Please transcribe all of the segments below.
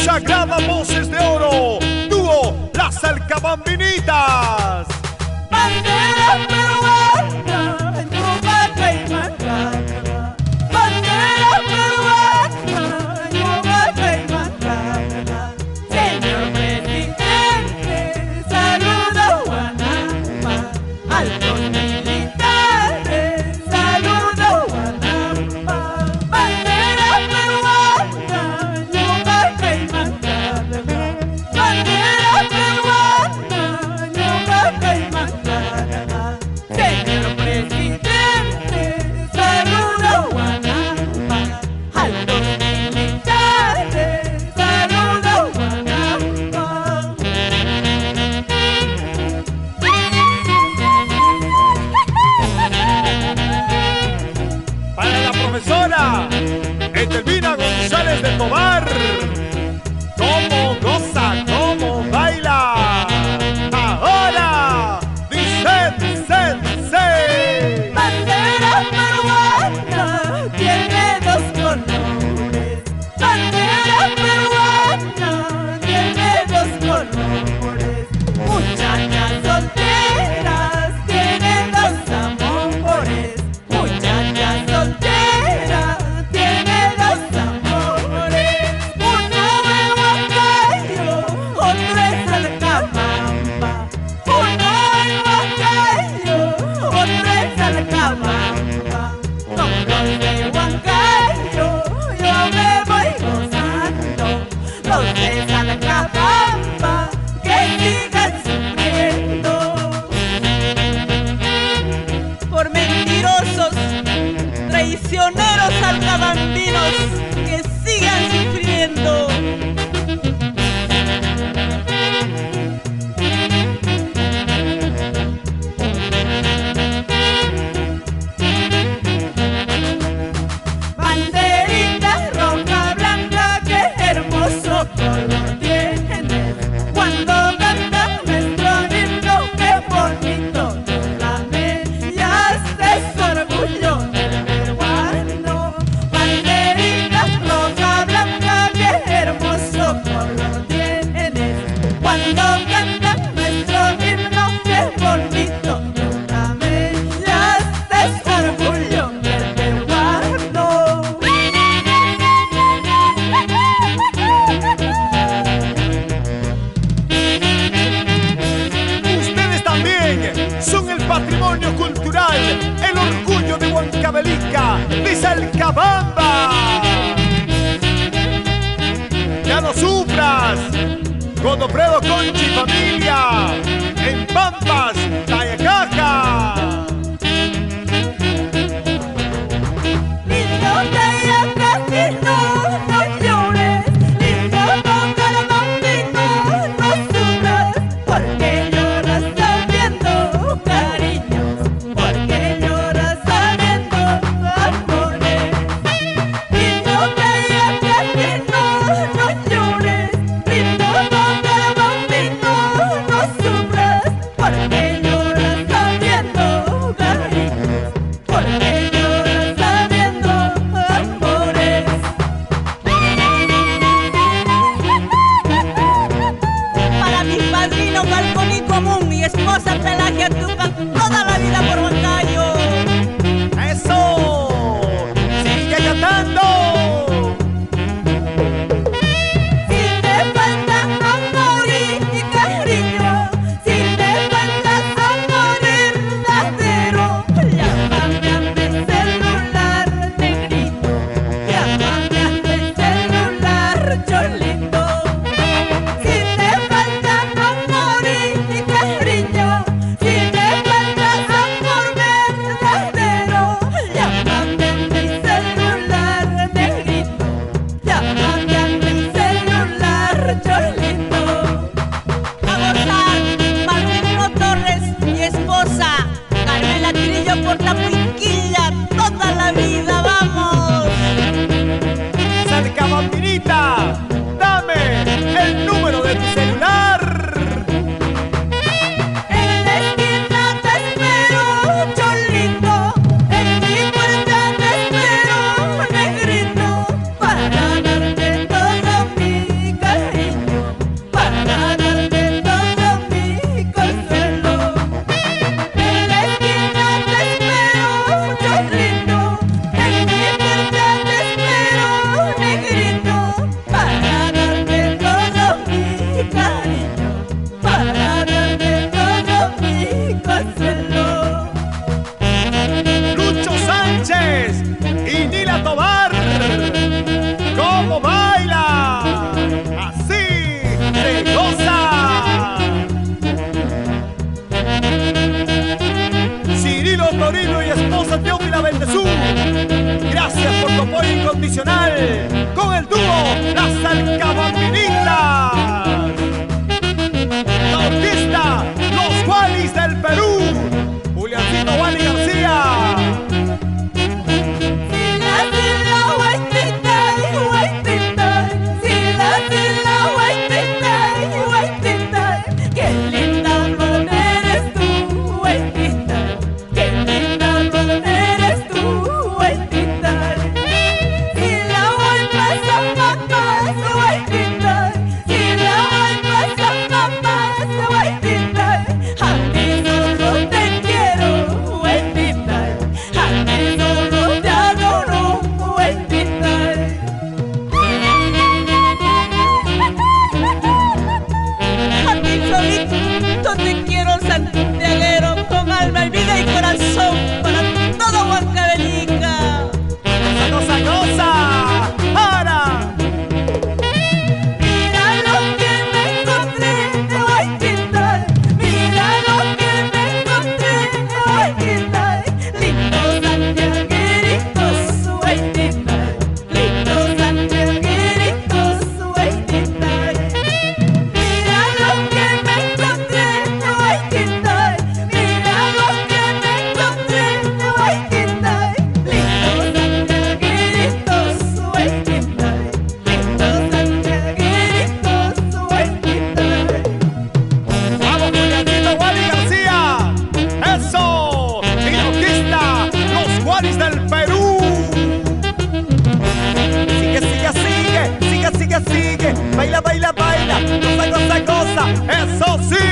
Sagrada Voces de Oro, dúo Las Alcabambinitas. Bandera peruana, en Yucatán y Macarena. Bandera peruana, en Yucatán y Macarena. Señor presidente, saludo Guanampa. Altos militares, saludo Guanampa. Bandera peruana, en Yucatán y Macarena. Bandera peruana, en Yucatán y Macarena. Señor presidente, saludo Guanampa. Altos militares, saludo Guanampa. Para la profesora Etelvina González de Tobar. Cómo goza, cómo baila. Ahora dice, dice. Bandera peruana tiene dos colores. Bandera peruana tiene dos colores. Muchachas solteras tienen dos amores. Muchachas solteras tienen dos amores. Uno es Huancayo, otro es Alcabamba. Uno es Huancayo, otro es Alcabamba. Con los de Huancayo yo me voy gozando. Los de Alcabamba que sigan sufriendo. Por mentirosos, traicioneros alcabambinos que sigan sufriendo. Banderita roja, blanca, qué hermoso color tienes. Cuando canta nuestro himno, qué bonito derrame. Ya es orgullo del peruano. Banderita roja, blanca, qué hermoso color tienes. Cuando canta nuestro himno, qué bonito derrame. Ya es orgullo del peruano. Ustedes también son el patrimonio cultural, el orgullo de Huancavelica, de Salcabamba. Ya no sufras, Godofredo Conchi y familia, en Pampas, Tayacaja. Lindo Tayacaja, no llores. Lindo Bucaramanga, no sufras. Porque lloras sabiendo cariños. Porque lloras sabiendo amores. Lindo Tayacaja, no llores. Lindo Bucaramanga, no sufras. Porque lloras sabiendo cariños. Porque lloras sabiendo amores. Para mi padrino Calconi Común y esposa Pelagia Tupac, toda la vida por Huancayo. ¡Eso! ¡Sigue cantando! Si te falta amor y cariño, si te falta amor verdadero, llámame a mi celular negrito, llámame a mi celular cholito. Si te falta amor y cariño, si te falta amor verdadero, llámame a mi celular negrito, llámame a mi celular cholito. A gozar, Marcelino Torres, mi esposa, Carmela Trillo por la Puiquilla, toda la vida, vamos. Salcabambinita, dame el número de tu celular. En la esquina te espero, cholito, en mi puerta te espero, negrito, para darte todo mi cariño. incondicional con el dúo Las Alcabambinitas. La orquesta Los Gualis del Perú, Juliancito Wally García. Baila, baila, baila, goza, goza, goza, eso sí.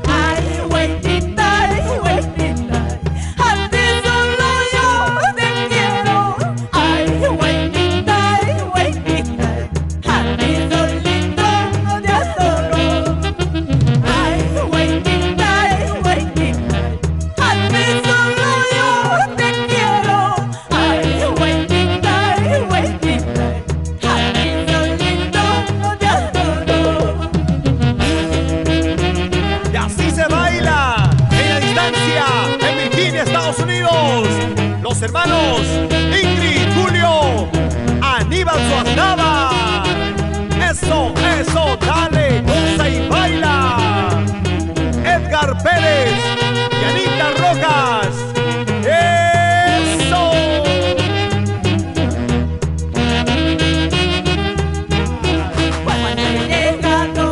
Ay, güeyita, a ti solo yo te quiero. Ay, güeyita, a ti solito te adoro. Ay, güeyita, a ti solo yo te quiero. Ay, güeyita, Estados Unidos, los hermanos Ingrid, Julio, Aníbal Suaznava. Eso, eso, dale, goza y baila. Edgar Pérez y Anita Rojas. Eso. Cuando he llegado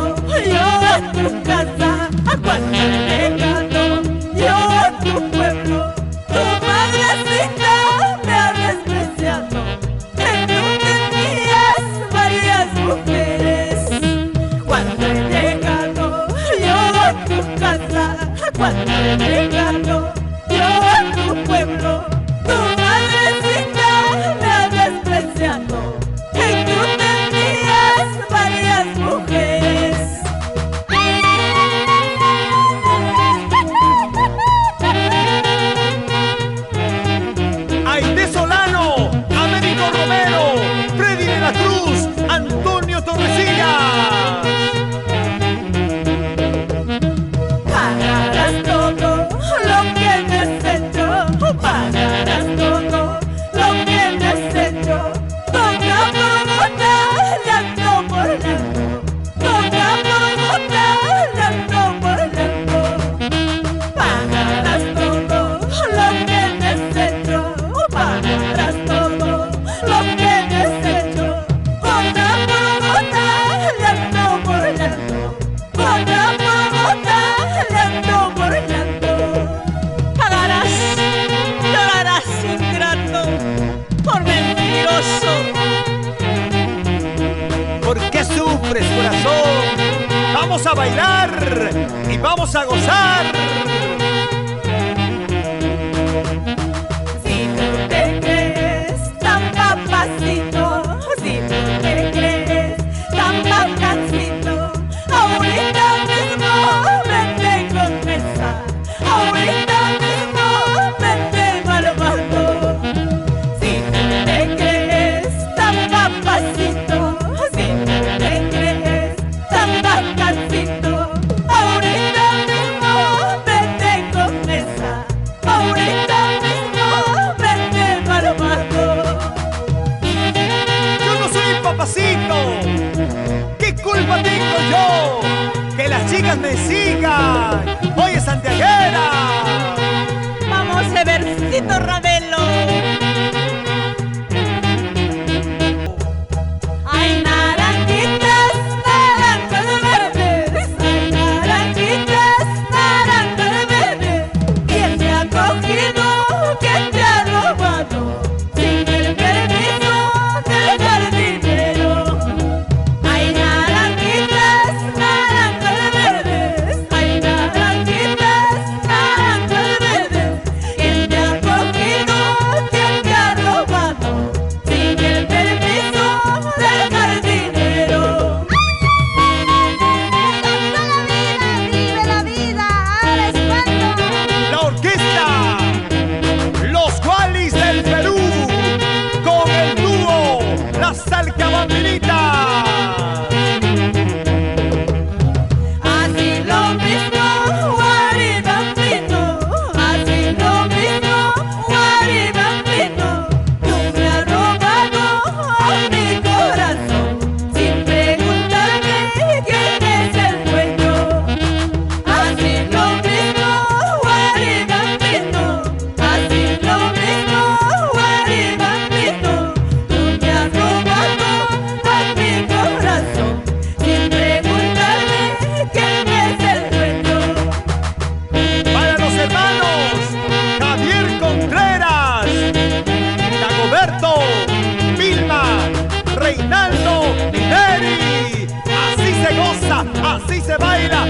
yo a tu casa, cuando he llegado yo a tu pueblo, tu madrecita me ha despreciado, que tú tenías varias mujeres. Cuando he llegado yo a tu casa, cuando he llegado yo a tu pueblo, tu madrecita me ha despreciado, que tú tenías varias mujeres. Aide Solano, Américo Romero, Freddy de la Cruz, Antonio Torrecillas. Pagarás todo lo que me has hecho, pagarás todo lo que me has hecho. Gota por gota, llanto por llanto, gota por gota, llanto por llanto. Pagarás todo lo que me has hecho, pagarás todo lo que me has hecho. Gota por gota, llanto por llanto, gota por gota, llanto por llanto. Pagarás, llorarás ingrato, por mentiroso. ¿Por qué sufres, corazón? Vamos a bailar y vamos a gozar. Si tú te crees tan papacito, si tú te crees tan bacancito, ahorita mismo vete con esa, ahorita mismo vete malvado. Si tú te crees tan papacito, si tú te crees tan bacancito, ahorita mismo vete con esa, ahorita mismo vete malvado. papacito. ¿Qué culpa tengo yo que las chicas me sigan? Oye, santiaguera. Vamos, Eversito Ravelo. Ay, naranjitas, naranjas verdes. Ay, naranjitas, naranjas verdes. ¿Quién te ha cogido? ¿Quién te ha robado? Sin el permiso del jardinero. Ay, naranjitas, naranjas verdes. Ay, naranjitas, naranjas verdes. ¿Quién te ha cogido? ¿Quién te ha robado? Sin el permiso del jardinero. Vive la vida, ahora es cuando. La orquesta Los Gualis del Perú con el dúo La Salcabambinitas. Así lo mismo, guaribambino. Así lo mismo, guaribambino. Tú me has robado a mi corazón sin preguntarme quién es el dueño. Así lo mismo, guaribambino. Así lo mismo, guaribambino. Tú me has robado a mi corazón sin preguntarme quién es el dueño. Para los hermanos Javier Contreras, Dagoberto, Vilma, Reinaldo y Neri. Así se goza, así se baila.